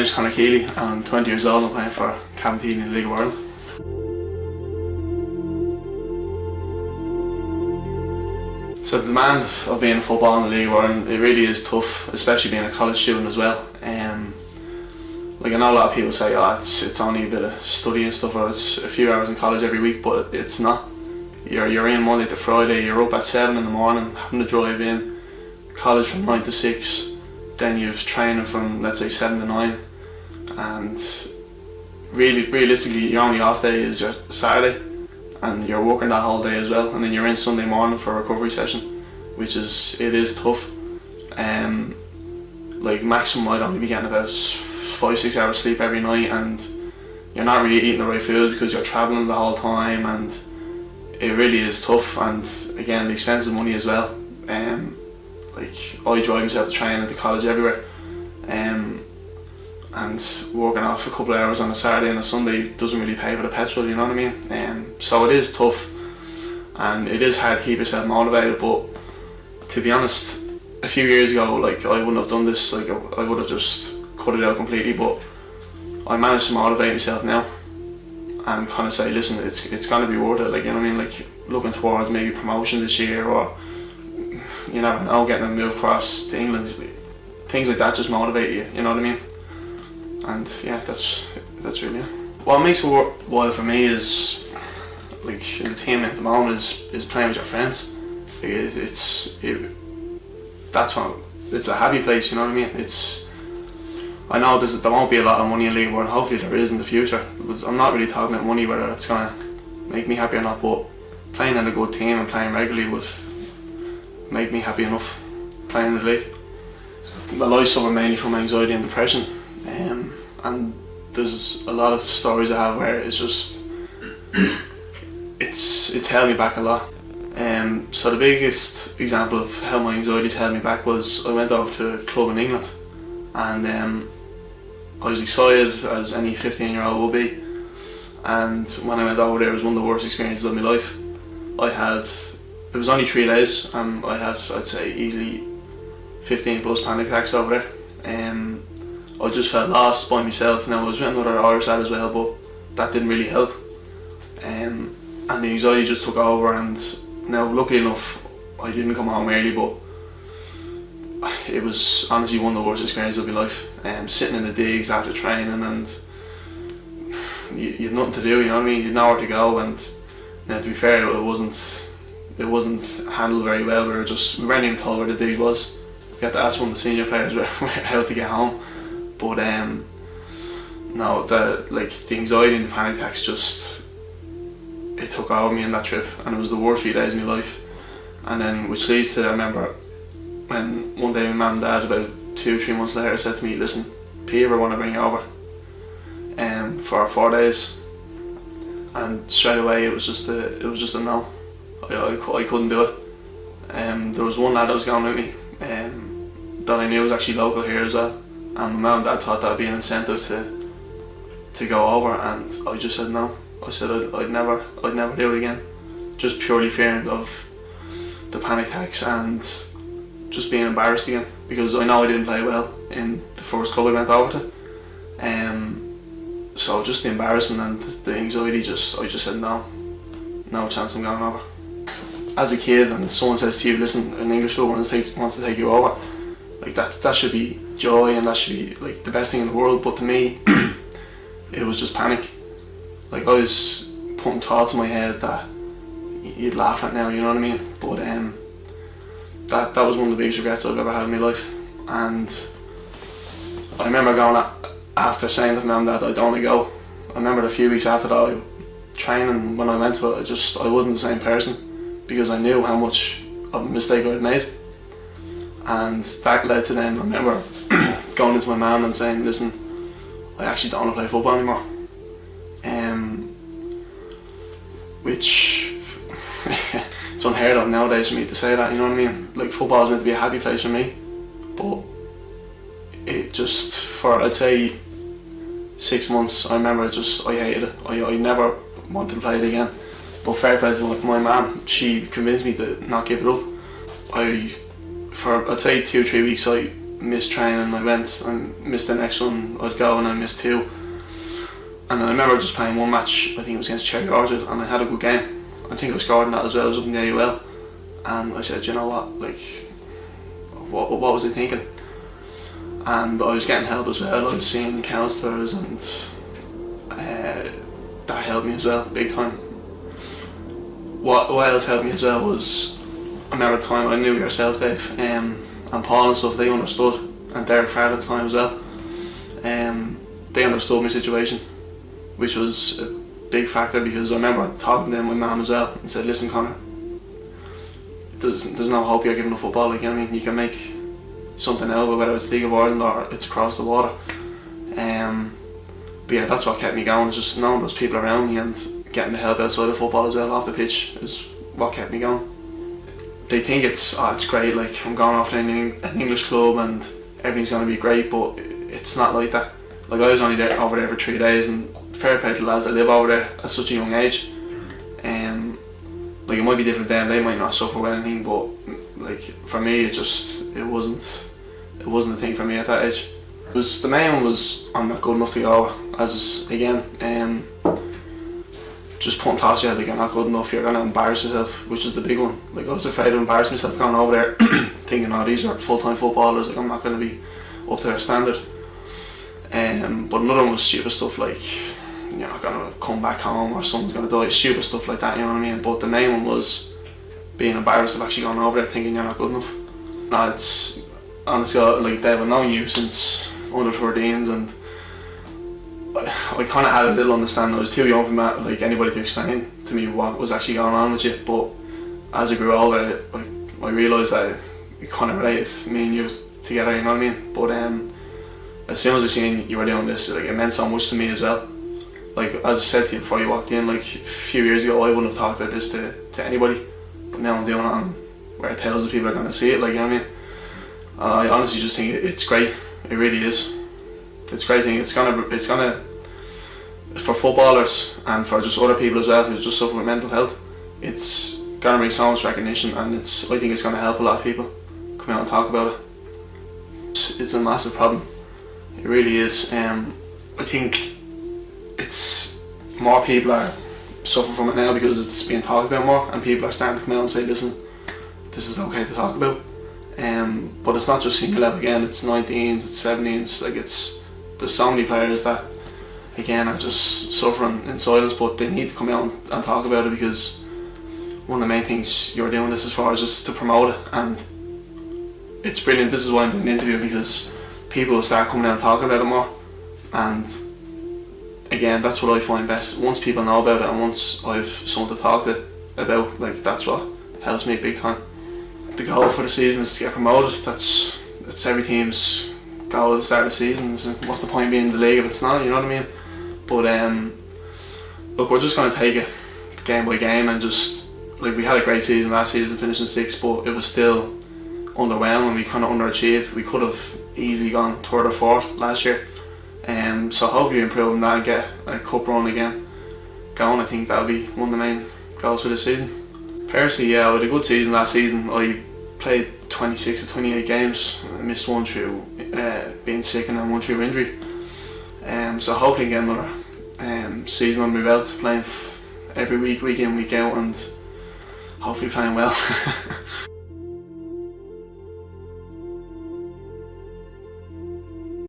name's Conor Keeley, I'm 20 years old and I'm playing for Cabinteely in the League of Ireland. So the demand of being a football in the League of Ireland, it really is tough, especially being a college student as well. Like I know a lot of people say, oh, it's only a bit of study and stuff, or it's a few hours in college every week, but it's not. You're in Monday to Friday, you're up at 7 in the morning, having to drive in, college from 9 to 6, then you've training from, let's say, 7 to 9, and realistically your only off day is your Saturday, and you're working that whole day as well, and then you're in Sunday morning for a recovery session, it is tough. Like maximum I'd only be getting about 5-6 hours sleep every night, and you're not really eating the right food because you're travelling the whole time, and it really is tough. And again, the expensive money as well. Like I drive myself to training to college everywhere, and working off a couple of hours on a Saturday and a Sunday doesn't really pay for the petrol, you know what I mean? So it is tough, and it is hard to keep yourself motivated. But to be honest, a few years ago, like I wouldn't have done this. Like I would have just cut it out completely. But I managed to motivate myself now and kind of say, listen, it's going to be worth it. Like, you know what I mean? Like looking towards maybe promotion this year, or you never know, getting a move across to England. Things like that just motivate you. You know what I mean? And yeah, that's really it. What makes it worthwhile for me is, like, the team at the moment is playing with your friends. Like, it's a happy place, you know what I mean? I know there won't be a lot of money in League One, hopefully there is in the future. But I'm not really talking about money, whether it's going to make me happy or not, but playing in a good team and playing regularly would make me happy enough, playing in the league. Well, I suffer mainly from anxiety and depression, and there's a lot of stories I have where it's just, it's held me back a lot. So the biggest example of how my anxiety's held me back was I went over to a club in England, and I was excited as any 15-year-old would be, and when I went over there it was one of the worst experiences of my life. It was only 3 days and I had, I'd say, easily 15 plus panic attacks over there. I just felt lost by myself. Now I was with another Irish lad as well, but that didn't really help. And the anxiety just took over, and now luckily enough I didn't come home early, but it was honestly one of the worst experiences of my life. Sitting in the digs after training, and you had nothing to do, you know what I mean? You had nowhere to go, and now to be fair, it wasn't handled very well. We weren't even told where the dig was. We had to ask one of the senior players how to get home. But no, the anxiety and the panic attacks it took over me on that trip, and it was the worst 3 days of my life. And then, which leads to, I remember when one day my mum and dad, about 2-3 months later, said to me, listen, Peter, I want to bring you over for 4 days. And straight away it was just a no. I couldn't do it. There was one lad that was going with me that I knew was actually local here as well, and my mum and dad thought that would be an incentive to go over, and I just said no. I said I'd never do it again, just purely fearing of the panic attacks and just being embarrassed again, because I know I didn't play well in the first club I went over to. So just the embarrassment and the anxiety, I just said no chance I'm going over. As a kid, and someone says to you, listen, an English club wants to take you over, like that should be joy, and that should be like the best thing in the world. But to me, it was just panic. Like I was putting thoughts in my head that you'd laugh at now, you know what I mean? But that was one of the biggest regrets I've ever had in my life. And I remember going after saying to my mum that I don't want to go. I remember a few weeks after that, training, when I went to it, I wasn't the same person, because I knew how much of a mistake I'd made. And that led to then, I remember going into my mum and saying, listen, I actually don't want to play football anymore. Which it's unheard of nowadays for me to say that, you know what I mean? Like, football is meant to be a happy place for me, but it just, for I'd say 6 months, I remember I hated it. I never wanted to play it again. But fair play to my mum, she convinced me to not give it up. For I'd say 2 or 3 weeks, I missed training, I went and missed the next one, I'd go and I missed two. And then I remember just playing one match, I think it was against Cherry Orchard, and I had a good game. I think I scored in that as well, I was up in the AUL. And I said, you know what, like, what was I thinking? And I was getting help as well, I was seeing counsellors, and that helped me as well, big time. What else helped me as well was, I remember the time I knew yourself, Dave, and Paul and stuff, they understood, and Derek Farrell at the time as well. They understood my situation, which was a big factor, because I remember talking to my mum as well and said, listen Conor, there's no hope you're giving up football, like, you know what I mean, you can make something out of it, whether it's League of Ireland or it's across the water. But yeah, that's what kept me going, just knowing those people around me and getting the help outside of football as well, off the pitch, is what kept me going. They think it's great, like I'm going off to an English club and everything's going to be great, but it's not like that. Like, I was only over there for 3 days, and fair play to the lads that live over there at such a young age. Like, it might be different to them, they might not suffer with anything, but like for me it wasn't a thing for me at that age. The main one was, I'm not good enough to go, as again, just putting toss you, like, you're not good enough, you're going to embarrass yourself, which is the big one. Like, I was afraid to embarrass myself going over there thinking, oh, these are full-time footballers, like, I'm not going to be up to their standard. But another one was stupid stuff like, you're not going to come back home or someone's going to die, stupid stuff like that, you know what I mean? But the main one was being embarrassed of actually going over there thinking you're not good enough. No, it's honestly, like, Dave, I've known you since under 13s, and I kind of had a little understanding. I was too young for like anybody to explain to me what was actually going on with you, but as I grew older, I realised that it kind of related, me and you together, you know what I mean? But as soon as I seen you were doing this, like, it meant so much to me as well. Like, as I said to you before you walked in, like, a few years ago I wouldn't have talked about this to anybody, but now I'm doing it on where thousands of people are going to see it, like, you know what I mean? And I honestly just think it's great, it really is. It's a great thing. It's gonna for footballers and for just other people as well who just suffer with mental health, it's gonna bring so much recognition, and I think it's gonna help a lot of people come out and talk about it. It's a massive problem, it really is. I think it's more people are suffering from it now because it's being talked about more, and people are starting to come out and say, listen, this is okay to talk about. But it's not just single level again, it's 19s, it's 17s, like, there's so many players that again are just suffering in silence, but they need to come out and talk about it, because one of the main things you're doing this as far as just to promote it, and it's brilliant. This is why I'm doing an interview, because people will start coming out and talking about it more, and again, that's what I find best. Once people know about it and once I've someone to talk to about, like, that's what helps me big time. The goal for the season is to get promoted. That's every team's goal at the start of the season. So what's the point being in the league if it's not, you know what I mean? But look, we're just going to take it game by game, and just, like, we had a great season last season, finishing 6th, but it was still underwhelming. We kind of underachieved. We could have easily gone 3rd or 4th last year. So hopefully improve on that and get a cup run again going. I think that'll be one of the main goals for this season. Personally, yeah, with a good season last season, I played 26 or 28 games. I missed one through being sick and then one through injury. So hopefully get another season under my belt, playing every week in, week out, and hopefully playing well.